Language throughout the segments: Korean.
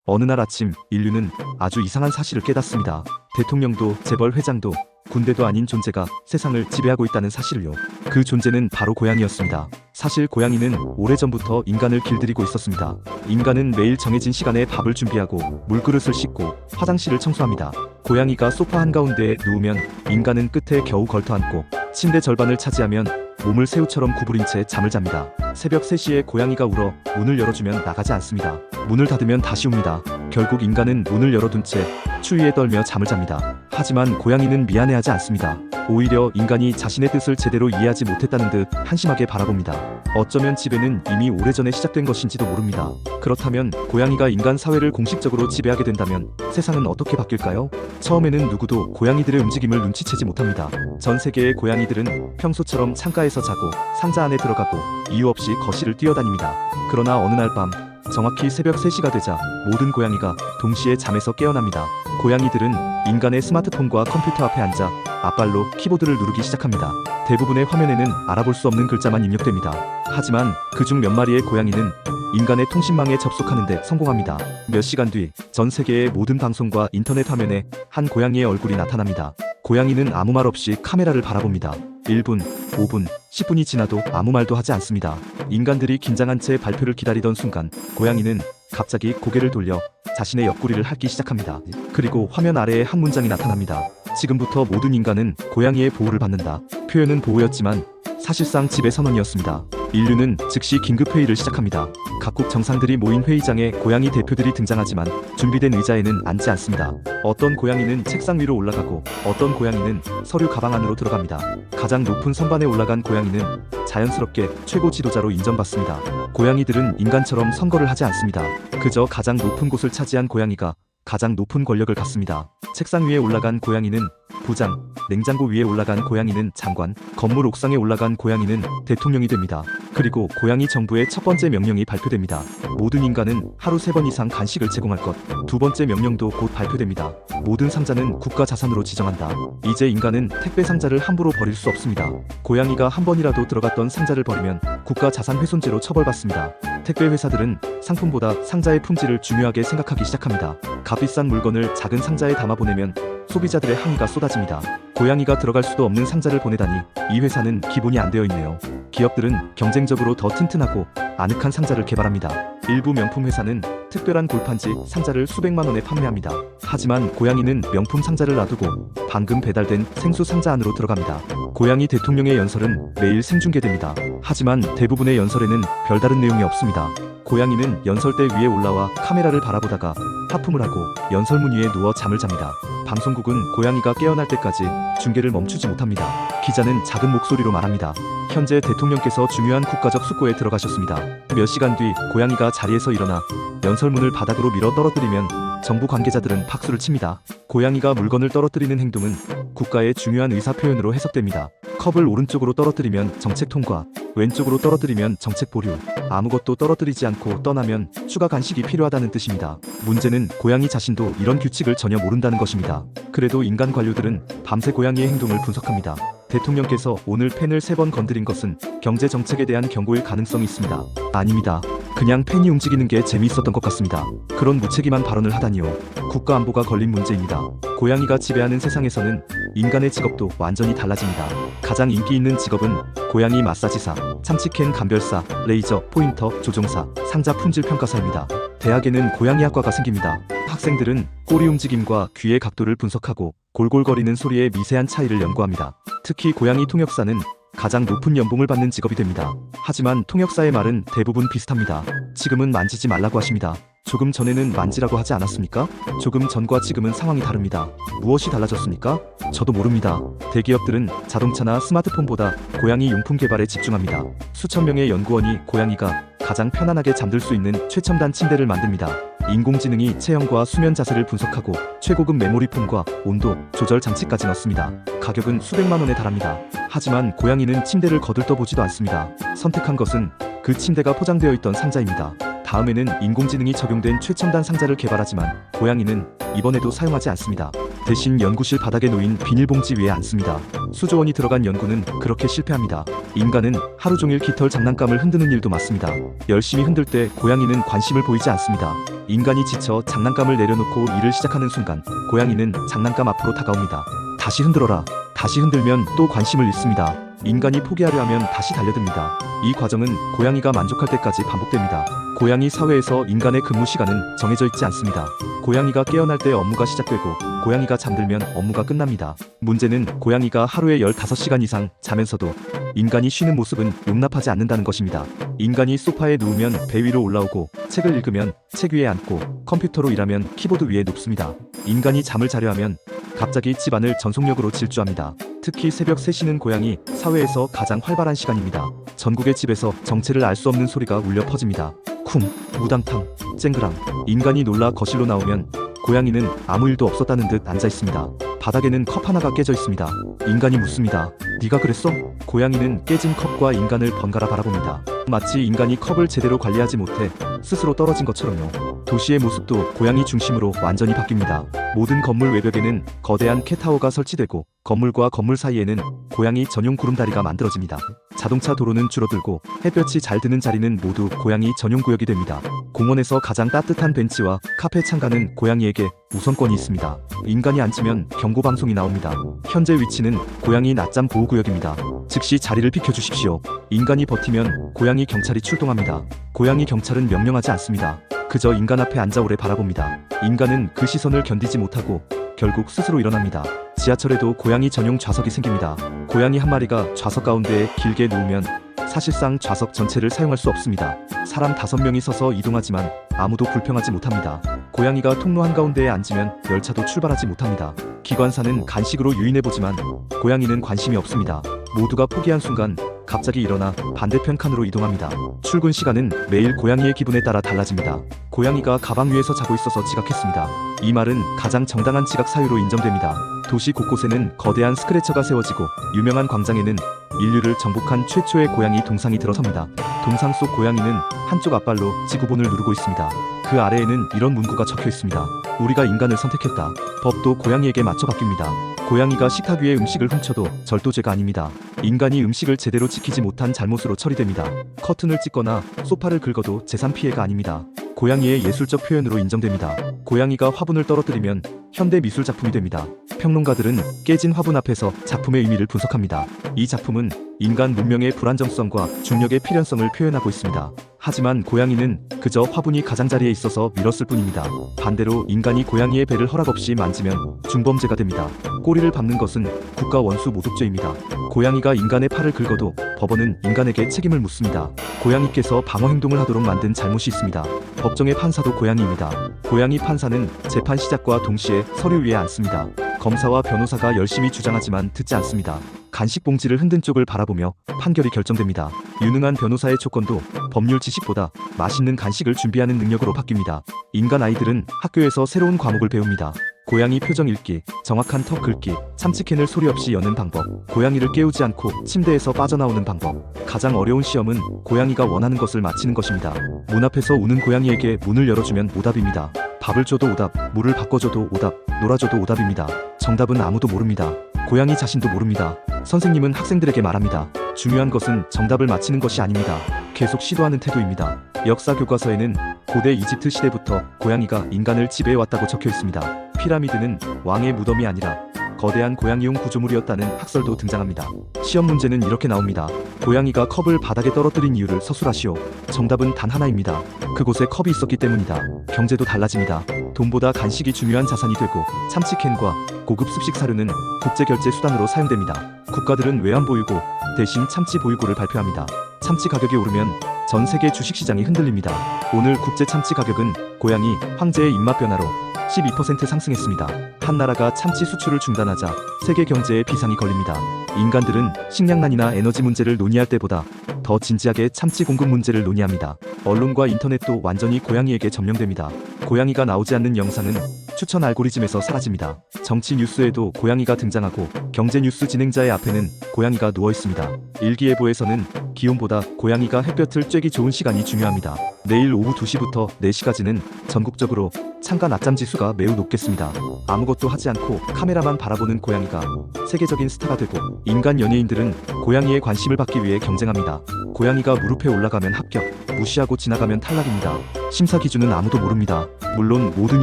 어느 날 아침 인류는 아주 이상한 사실을 깨닫습니다. 대통령도 재벌 회장도 군대도 아닌 존재가 세상을 지배하고 있다는 사실을요. 그 존재는 바로 고양이였습니다. 사실 고양이는 오래전부터 인간을 길들이고 있었습니다. 인간은 매일 정해진 시간에 밥을 준비하고 물그릇을 씻고 화장실을 청소합니다. 고양이가 소파 한가운데에 누우면 인간은 끝에 겨우 걸터앉고 침대 절반을 차지하면 몸을 새우처럼 구부린 채 잠을 잡니다. 새벽 3시에 고양이가 울어 문을 열어주면 나가지 않습니다. 문을 닫으면 다시 옵니다. 결국 인간은 문을 열어둔 채 추위에 떨며 잠을 잡니다. 하지만 고양이는 미안해하지 않습니다. 오히려 인간이 자신의 뜻을 제대로 이해하지 못했다는 듯 한심하게 바라봅니다. 어쩌면 지배는 이미 오래전에 시작된 것인지도 모릅니다. 그렇다면 고양이가 인간 사회를 공식적으로 지배하게 된다면 세상은 어떻게 바뀔까요? 처음에는 누구도 고양이들의 움직임을 눈치채지 못합니다. 전 세계의 고양이들은 평소처럼 창가에서 자고 상자 안에 들어가고 이유 없이 거실을 뛰어다닙니다. 그러나 어느 날 밤 정확히 새벽 3시가 되자 모든 고양이가 동시에 잠에서 깨어납니다. 고양이들은 인간의 스마트폰과 컴퓨터 앞에 앉아 앞발로 키보드를 누르기 시작합니다. 대부분의 화면에는 알아볼 수 없는 글자만 입력됩니다. 하지만 그중 몇 마리의 고양이는 인간의 통신망에 접속하는 데 성공합니다. 몇 시간 뒤 전 세계의 모든 방송과 인터넷 화면에 한 고양이의 얼굴이 나타납니다. 고양이는 아무 말 없이 카메라를 바라봅니다. 1분, 5분, 10분이 지나도 아무 말도 하지 않습니다. 인간들이 긴장한 채 발표를 기다리던 순간 고양이는 갑자기 고개를 돌려 자신의 옆구리를 핥기 시작합니다. 그리고 화면 아래에 한 문장이 나타납니다. 지금부터 모든 인간은 고양이의 보호를 받는다. 표현은 보호였지만 사실상 지배 선언이었습니다. 인류는 즉시 긴급회의를 시작합니다. 각국 정상들이 모인 회의장에 고양이 대표들이 등장하지만 준비된 의자에는 앉지 않습니다. 어떤 고양이는 책상 위로 올라가고 어떤 고양이는 서류 가방 안으로 들어갑니다. 가장 높은 선반에 올라간 고양이는 자연스럽게 최고 지도자로 인정받습니다. 고양이들은 인간처럼 선거를 하지 않습니다. 그저 가장 높은 곳을 차지한 고양이가 가장 높은 권력을 갖습니다. 책상 위에 올라간 고양이는 부장, 냉장고 위에 올라간 고양이는 장관, 건물 옥상에 올라간 고양이는 대통령이 됩니다. 그리고 고양이 정부의 첫 번째 명령이 발표됩니다. 모든 인간은 하루 3번 이상 간식을 제공할 것. 두 번째 명령도 곧 발표됩니다. 모든 상자는 국가 자산으로 지정한다. 이제 인간은 택배 상자를 함부로 버릴 수 없습니다. 고양이가 한 번이라도 들어갔던 상자를 버리면 국가 자산 훼손죄로 처벌받습니다. 택배 회사들은 상품보다 상자의 품질을 중요하게 생각하기 시작합니다. 값비싼 물건을 작은 상자에 담아 보내면 소비자들의 항의가 쏟아집니다. 고양이가 들어갈 수도 없는 상자를 보내다니 이 회사는 기본이 안 되어 있네요. 기업들은 경쟁적으로 더 튼튼하고 아늑한 상자를 개발합니다. 일부 명품 회사는 특별한 골판지 상자를 수백만 원에 판매합니다. 하지만 고양이는 명품 상자를 놔두고 방금 배달된 생수 상자 안으로 들어갑니다. 고양이 대통령의 연설은 매일 생중계됩니다. 하지만 대부분의 연설에는 별다른 내용이 없습니다. 고양이는 연설대 위에 올라와 카메라를 바라보다가 하품을 하고 연설문 위에 누워 잠을 잡니다. 방송국은 고양이가 깨어날 때까지 중계를 멈추지 못합니다. 기자는 작은 목소리로 말합니다. 현재 대통령께서 중요한 국가적 숙고에 들어가셨습니다. 몇 시간 뒤 고양이가 자리에서 일어나 연설문을 바닥으로 밀어 떨어뜨리면 정부 관계자들은 박수를 칩니다. 고양이가 물건을 떨어뜨리는 행동은 국가의 중요한 의사표현으로 해석됩니다. 컵을 오른쪽으로 떨어뜨리면 정책 통과, 왼쪽으로 떨어뜨리면 정책 보류, 아무것도 떨어뜨리지 않고 떠나면 추가 간식이 필요하다는 뜻입니다. 문제는 고양이 자신도 이런 규칙을 전혀 모른다는 것입니다. 그래도 인간 관료들은 밤새 고양이의 행동을 분석합니다. 대통령께서 오늘 펜을 3번 건드린 것은 경제 정책에 대한 경고일 가능성이 있습니다. 아닙니다. 그냥 펜이 움직이는 게 재미있었던 것 같습니다. 그런 무책임한 발언을 하다니요. 국가 안보가 걸린 문제입니다. 고양이가 지배하는 세상에서는 인간의 직업도 완전히 달라집니다. 가장 인기 있는 직업은 고양이 마사지사, 참치캔 감별사, 레이저 포인터 조종사, 상자 품질 평가사입니다. 대학에는 고양이학과가 생깁니다. 학생들은 꼬리 움직임과 귀의 각도를 분석하고 골골거리는 소리의 미세한 차이를 연구합니다. 특히 고양이 통역사는 가장 높은 연봉을 받는 직업이 됩니다. 하지만 통역사의 말은 대부분 비슷합니다. 지금은 만지지 말라고 하십니다. 조금 전에는 만지라고 하지 않았습니까? 조금 전과 지금은 상황이 다릅니다. 무엇이 달라졌습니까? 저도 모릅니다. 대기업들은 자동차나 스마트폰보다 고양이 용품 개발에 집중합니다. 수천 명의 연구원이 고양이가 가장 편안하게 잠들 수 있는 최첨단 침대를 만듭니다. 인공지능이 체형과 수면 자세를 분석하고 최고급 메모리폼과 온도 조절 장치까지 넣습니다. 가격은 수백만 원에 달합니다. 하지만 고양이는 침대를 거들떠보지도 않습니다. 선택한 것은 그 침대가 포장되어 있던 상자입니다. 다음에는 인공지능이 적용된 최첨단 상자를 개발하지만 고양이는 이번에도 사용하지 않습니다. 대신 연구실 바닥에 놓인 비닐봉지 위에 앉습니다. 수조 원이 들어간 연구는 그렇게 실패합니다. 인간은 하루 종일 깃털 장난감을 흔드는 일도 많습니다. 열심히 흔들 때 고양이는 관심을 보이지 않습니다. 인간이 지쳐 장난감을 내려놓고 일을 시작하는 순간 고양이는 장난감 앞으로 다가옵니다. 다시 흔들어라. 다시 흔들면 또 관심을 잃습니다. 인간이 포기하려 하면 다시 달려듭니다. 이 과정은 고양이가 만족할 때까지 반복됩니다. 고양이 사회에서 인간의 근무 시간은 정해져 있지 않습니다. 고양이가 깨어날 때 업무가 시작되고 고양이가 잠들면 업무가 끝납니다. 문제는 고양이가 하루에 15시간 이상 자면서도 인간이 쉬는 모습은 용납하지 않는다는 것입니다. 인간이 소파에 누우면 배 위로 올라오고 책을 읽으면 책 위에 앉고 컴퓨터로 일하면 키보드 위에 눕습니다. 인간이 잠을 자려 하면 갑자기 집안을 전속력으로 질주합니다. 특히 새벽 3시는 고양이 사회에서 가장 활발한 시간입니다. 전국의 집에서 정체를 알 수 없는 소리가 울려 퍼집니다. 쿵, 무당탕, 쨍그랑. 인간이 놀라 거실로 나오면 고양이는 아무 일도 없었다는 듯 앉아 있습니다. 바닥에는 컵 하나가 깨져 있습니다. 인간이 묻습니다. 네가 그랬어? 고양이는 깨진 컵과 인간을 번갈아 바라봅니다. 마치 인간이 컵을 제대로 관리하지 못해 스스로 떨어진 것처럼요. 도시의 모습도 고양이 중심으로 완전히 바뀝니다. 모든 건물 외벽에는 거대한 캣타워가 설치되고 건물과 건물 사이에는 고양이 전용 구름다리가 만들어집니다. 자동차 도로는 줄어들고 햇볕이 잘 드는 자리는 모두 고양이 전용 구역이 됩니다. 공원에서 가장 따뜻한 벤치와 카페 창가는 고양이에게 우선권이 있습니다. 인간이 앉으면 경고 방송이 나옵니다. 현재 위치는 고양이 낮잠 보호구역입니다. 즉시 자리를 비켜주십시오. 인간이 버티면 고양이 경찰이 출동합니다. 고양이 경찰은 명령하지 않습니다. 그저 인간 앞에 앉아 오래 바라봅니다. 인간은 그 시선을 견디지 못하고 결국 스스로 일어납니다. 지하철에도 고양이 전용 좌석이 생깁니다. 고양이 한 마리가 좌석 가운데에 길게 누우면 사실상 좌석 전체를 사용할 수 없습니다. 사람 5명이 서서 이동하지만 아무도 불평하지 못합니다. 고양이가 통로 한가운데에 앉으면 열차도 출발하지 못합니다. 기관사는 간식으로 유인해보지만 고양이는 관심이 없습니다. 모두가 포기한 순간 갑자기 일어나 반대편 칸으로 이동합니다. 출근 시간은 매일 고양이의 기분에 따라 달라집니다. 고양이가 가방 위에서 자고 있어서 지각했습니다. 이 말은 가장 정당한 지각 사유로 인정됩니다. 도시 곳곳에는 거대한 스크래처가 세워지고 유명한 광장에는 인류를 정복한 최초의 고양이 동상이 들어섭니다. 동상 속 고양이는 한쪽 앞발로 지구본을 누르고 있습니다. 그 아래에는 이런 문구가 적혀 있습니다. 우리가 인간을 선택했다. 법도 고양이에게 맞춰 바뀝니다. 고양이가 식탁 위에 음식을 훔쳐도 절도죄가 아닙니다. 인간이 음식을 제대로 지키지 못한 잘못으로 처리됩니다. 커튼을 찢거나 소파를 긁어도 재산 피해가 아닙니다. 고양이의 예술적 표현으로 인정됩니다. 고양이가 화분을 떨어뜨리면 현대 미술 작품이 됩니다. 평론가들은 깨진 화분 앞에서 작품의 의미를 분석합니다. 이 작품은 인간 문명의 불안정성과 중력의 필연성을 표현하고 있습니다. 하지만 고양이는 그저 화분이 가장자리에 있어서 밀었을 뿐입니다. 반대로 인간이 고양이의 배를 허락 없이 만지면 중범죄가 됩니다. 꼬리를 밟는 것은 국가 원수 모독죄입니다. 고양이가 인간의 팔을 긁어도 법원은 인간에게 책임을 묻습니다. 고양이께서 방어 행동을 하도록 만든 잘못이 있습니다. 법정의 판사도 고양이입니다. 고양이 판사는 재판 시작과 동시에 서류 위에 앉습니다. 검사와 변호사가 열심히 주장하지만 듣지 않습니다. 간식 봉지를 흔든 쪽을 바라보며 판결이 결정됩니다. 유능한 변호사의 조건도 법률 지식보다 맛있는 간식을 준비하는 능력으로 바뀝니다. 인간 아이들은 학교에서 새로운 과목을 배웁니다. 고양이 표정 읽기, 정확한 턱 긁기, 참치캔을 소리 없이 여는 방법, 고양이를 깨우지 않고 침대에서 빠져나오는 방법. 가장 어려운 시험은 고양이가 원하는 것을 맞히는 것입니다. 문 앞에서 우는 고양이에게 문을 열어주면 오답입니다. 밥을 줘도 오답, 물을 바꿔줘도 오답, 놀아줘도 오답입니다. 정답은 아무도 모릅니다. 고양이 자신도 모릅니다. 선생님은 학생들에게 말합니다. 중요한 것은 정답을 맞히는 것이 아닙니다. 계속 시도하는 태도입니다. 역사 교과서에는 고대 이집트 시대부터 고양이가 인간을 지배해왔다고 적혀 있습니다. 피라미드는 왕의 무덤이 아니라 거대한 고양이용 구조물이었다는 학설도 등장합니다. 시험 문제는 이렇게 나옵니다. 고양이가 컵을 바닥에 떨어뜨린 이유를 서술하시오. 정답은 단 하나입니다. 그곳에 컵이 있었기 때문이다. 경제도 달라집니다. 돈보다 간식이 중요한 자산이 되고 참치캔과 고급 습식 사료는 국제 결제 수단으로 사용됩니다. 국가들은 외환보유고 대신 참치 보유고를 발표합니다. 참치 가격이 오르면 전 세계 주식시장이 흔들립니다. 오늘 국제 참치 가격은 고양이 황제의 입맛 변화로 12% 상승했습니다. 한 나라가 참치 수출을 중단하자 세계 경제에 비상이 걸립니다. 인간들은 식량난이나 에너지 문제를 논의할 때보다 더 진지하게 참치 공급 문제를 논의합니다. 언론과 인터넷도 완전히 고양이에게 점령됩니다. 고양이가 나오지 않는 영상은 추천 알고리즘에서 사라집니다. 정치 뉴스에도 고양이가 등장하고 경제 뉴스 진행자의 앞에는 고양이가 누워 있습니다. 일기예보에서는 기온보다 고양이가 햇볕을 쬐기 좋은 시간이 중요합니다. 내일 오후 2시부터 4시까지는 전국적으로 창가 낮잠 지수가 매우 높겠습니다. 아무것도 하지 않고 카메라만 바라보는 고양이가 세계적인 스타가 되고, 인간 연예인들은 고양이의 관심을 받기 위해 경쟁합니다. 고양이가 무릎에 올라가면 합격, 무시하고 지나가면 탈락입니다. 심사 기준은 아무도 모릅니다. 물론 모든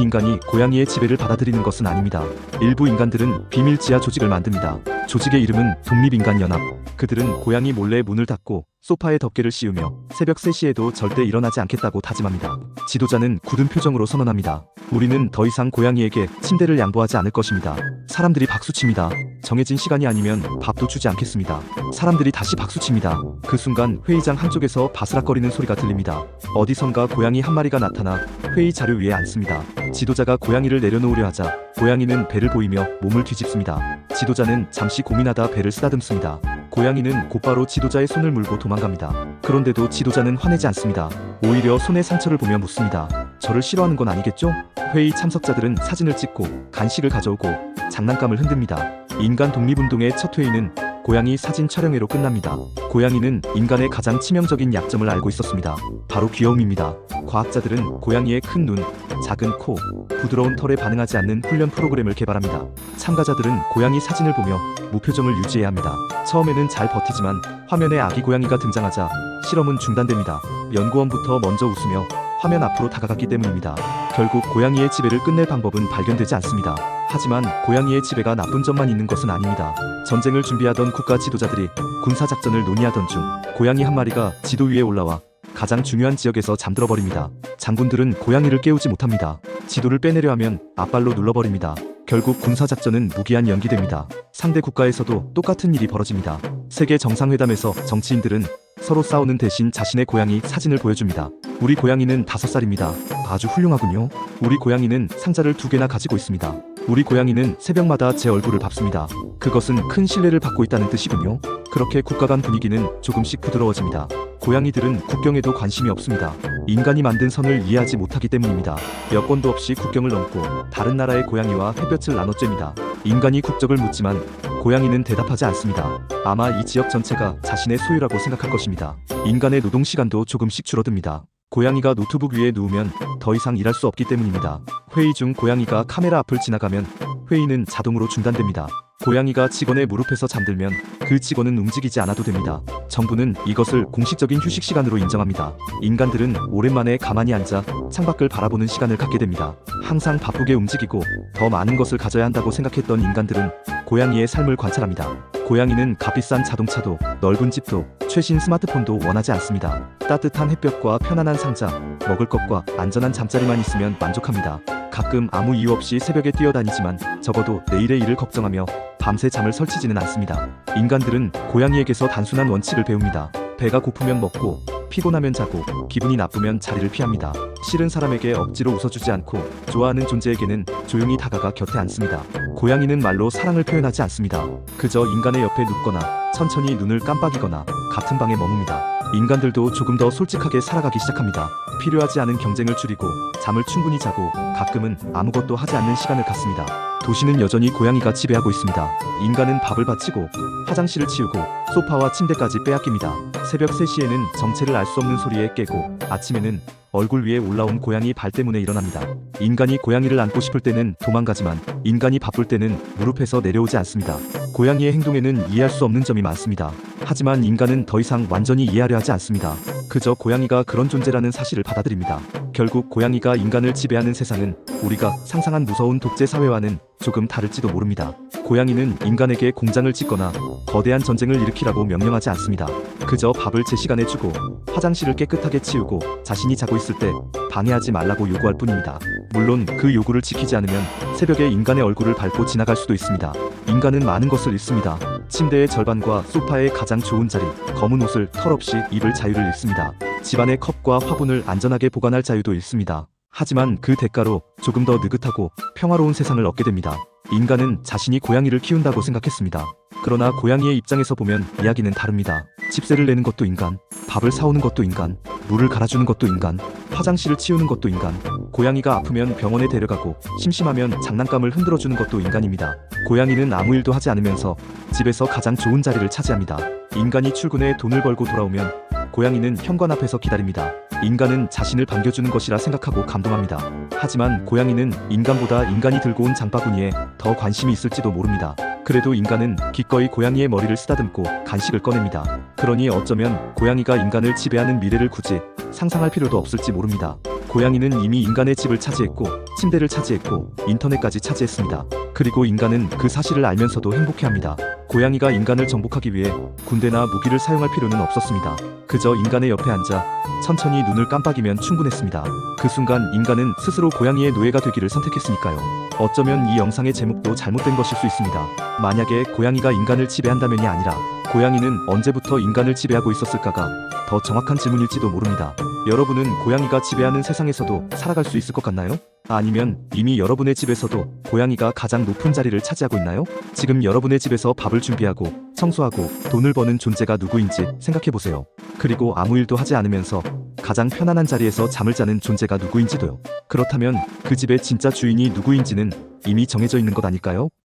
인간이 고양이의 지배를 받아들이는 것은 아닙니다. 일부 인간들은 비밀 지하 조직을 만듭니다. 조직의 이름은 독립인간연합. 그들은 고양이 몰래 문을 닫고 소파에 덮개를 씌우며 새벽 3시에도 절대 일어나지 않겠다고 다짐합니다. 지도자는 굳은 표정으로 선언합니다. 우리는 더 이상 고양이에게 침대를 양보하지 않을 것입니다. 사람들이 박수칩니다. 정해진 시간이 아니면 밥도 주지 않겠습니다. 사람들이 다시 박수칩니다. 그 순간 회의장 한쪽에서 바스락거리는 소리가 들립니다. 어디선가 고양이 한 마리가 나타나 회의 자료 위에 앉습니다. 지도자가 고양이를 내려놓으려 하자 고양이는 배를 보이며 몸을 뒤집습니다. 지도자는 잠시 고민하다 배를 쓰다듬습니다. 고양이는 곧바로 지도자의 손을 물고 도망갑니다. 그런데도 지도자는 화내지 않습니다. 오히려 손의 상처를 보며 묻습니다. 저를 싫어하는 건 아니겠죠? 회의 참석자들은 사진을 찍고 간식을 가져오고 장난감을 흔듭니다. 인간 독립운동의 첫 회의는 고양이 사진 촬영회로 끝납니다. 고양이는 인간의 가장 치명적인 약점을 알고 있었습니다. 바로 귀여움입니다. 과학자들은 고양이의 큰 눈, 작은 코, 부드러운 털에 반응하지 않는 훈련 프로그램을 개발합니다. 참가자들은 고양이 사진을 보며 무표정을 유지해야 합니다. 처음에는 잘 버티지만 화면에 아기 고양이가 등장하자 실험은 중단됩니다. 연구원부터 먼저 웃으며 화면 앞으로 다가갔기 때문입니다. 결국 고양이의 지배를 끝낼 방법은 발견되지 않습니다. 하지만 고양이의 지배가 나쁜 점만 있는 것은 아닙니다. 전쟁을 준비하던 국가 지도자들이 군사작전을 논의하던 중 고양이 한 마리가 지도 위에 올라와 가장 중요한 지역에서 잠들어 버립니다. 장군들은 고양이를 깨우지 못합니다. 지도를 빼내려 하면 앞발로 눌러버립니다. 결국 군사작전은 무기한 연기됩니다. 상대 국가에서도 똑같은 일이 벌어집니다. 세계 정상회담에서 정치인들은 서로 싸우는 대신 자신의 고양이 사진을 보여줍니다. 우리 고양이는 5살입니다. 아주 훌륭하군요. 우리 고양이는 상자를 2개나 가지고 있습니다. 우리 고양이는 새벽마다 제 얼굴을 밟습니다. 그것은 큰 신뢰를 받고 있다는 뜻이군요. 그렇게 국가 간 분위기는 조금씩 부드러워집니다. 고양이들은 국경에도 관심이 없습니다. 인간이 만든 선을 이해하지 못하기 때문입니다. 여권도 없이 국경을 넘고 다른 나라의 고양이와 햇볕을 나눠 쬐입니다. 인간이 국적을 묻지만 고양이는 대답하지 않습니다. 아마 이 지역 전체가 자신의 소유라고 생각할 것입니다. 인간의 노동 시간도 조금씩 줄어듭니다. 고양이가 노트북 위에 누우면 더 이상 일할 수 없기 때문입니다. 회의 중 고양이가 카메라 앞을 지나가면 회의는 자동으로 중단됩니다. 고양이가 직원의 무릎에서 잠들면 그 직원은 움직이지 않아도 됩니다. 정부는 이것을 공식적인 휴식 시간으로 인정합니다. 인간들은 오랜만에 가만히 앉아 창밖을 바라보는 시간을 갖게 됩니다. 항상 바쁘게 움직이고 더 많은 것을 가져야 한다고 생각했던 인간들은 고양이의 삶을 관찰합니다. 고양이는 값비싼 자동차도 넓은 집도 최신 스마트폰도 원하지 않습니다. 따뜻한 햇볕과 편안한 상자, 먹을 것과 안전한 잠자리만 있으면 만족합니다. 가끔 아무 이유 없이 새벽에 뛰어다니지만 적어도 내일의 일을 걱정하며 밤새 잠을 설치지는 않습니다. 인간들은 고양이에게서 단순한 원칙을 배웁니다. 배가 고프면 먹고 피곤하면 자고 기분이 나쁘면 자리를 피합니다. 싫은 사람에게 억지로 웃어주지 않고 좋아하는 존재에게는 조용히 다가가 곁에 앉습니다. 고양이는 말로 사랑을 표현하지 않습니다. 그저 인간의 옆에 눕거나 천천히 눈을 깜빡이거나 같은 방에 머뭅니다. 인간들도 조금 더 솔직하게 살아가기 시작합니다. 필요하지 않은 경쟁을 줄이고 잠을 충분히 자고 가끔은 아무것도 하지 않는 시간을 갖습니다. 도시는 여전히 고양이가 지배하고 있습니다. 인간은 밥을 바치고 화장실을 치우고 소파와 침대까지 빼앗깁니다. 새벽 3시에는 정체를 알 수 없는 소리에 깨고 아침에는 얼굴 위에 올라온 고양이 발 때문에 일어납니다. 인간이 고양이를 안고 싶을 때는 도망가지만 인간이 바쁠 때는 무릎에서 내려오지 않습니다. 고양이의 행동에는 이해할 수 없는 점이 많습니다. 하지만 인간은 더 이상 완전히 이해하려 하지 않습니다. 그저 고양이가 그런 존재라는 사실을 받아들입니다. 결국 고양이가 인간을 지배하는 세상은 우리가 상상한 무서운 독재 사회와는 조금 다를지도 모릅니다. 고양이는 인간에게 공장을 짓거나 거대한 전쟁을 일으키라고 명령하지 않습니다. 그저 밥을 제 시간에 주고 화장실을 깨끗하게 치우고 자신이 자고 있을 때 방해하지 말라고 요구할 뿐입니다. 물론 그 요구를 지키지 않으면 새벽에 인간의 얼굴을 밟고 지나갈 수도 있습니다. 인간은 많은 것을 잃습니다. 침대의 절반과 소파의 가장 좋은 자리, 검은 옷을 털없이 입을 자유를 잃습니다. 집안의 컵과 화분을 안전하게 보관할 자유도 잃습니다. 하지만 그 대가로 조금 더 느긋하고 평화로운 세상을 얻게 됩니다. 인간은 자신이 고양이를 키운다고 생각했습니다. 그러나 고양이의 입장에서 보면 이야기는 다릅니다. 집세를 내는 것도 인간, 밥을 사오는 것도 인간, 물을 갈아주는 것도 인간, 화장실을 치우는 것도 인간, 고양이가 아프면 병원에 데려가고 심심하면 장난감을 흔들어주는 것도 인간입니다. 고양이는 아무 일도 하지 않으면서 집에서 가장 좋은 자리를 차지합니다. 인간이 출근해 돈을 벌고 돌아오면 고양이는 현관 앞에서 기다립니다. 인간은 자신을 반겨주는 것이라 생각하고 감동합니다. 하지만 고양이는 인간보다 인간이 들고 온 장바구니에 더 관심이 있을지도 모릅니다. 그래도 인간은 기꺼이 고양이의 머리를 쓰다듬고 간식을 꺼냅니다. 그러니 어쩌면 고양이가 인간을 지배하는 미래를 굳이 상상할 필요도 없을지 모릅니다. 고양이는 이미 인간의 집을 차지했고 침대를 차지했고 인터넷까지 차지했습니다. 그리고 인간은 그 사실을 알면서도 행복해합니다. 고양이가 인간을 정복하기 위해 군대나 무기를 사용할 필요는 없었습니다. 그저 인간의 옆에 앉아 천천히 눈을 깜빡이면 충분했습니다. 그 순간 인간은 스스로 고양이의 노예가 되기를 선택했으니까요. 어쩌면 이 영상의 제목도 잘못된 것일 수 있습니다. 만약에 고양이가 인간을 지배한다면이 아니라 고양이는 언제부터 인간을 지배하고 있었을까가 더 정확한 질문일지도 모릅니다. 여러분은 고양이가 지배하는 세상에서도 살아갈 수 있을 것 같나요? 아니면 이미 여러분의 집에서도 고양이가 가장 높은 자리를 차지하고 있나요? 지금 여러분의 집에서 밥을 준비하고 청소하고 돈을 버는 존재가 누구인지 생각해보세요. 그리고 아무 일도 하지 않으면서 가장 편안한 자리에서 잠을 자는 존재가 누구인지도요. 그렇다면 그 집의 진짜 주인이 누구인지는 이미 정해져 있는 것 아닐까요?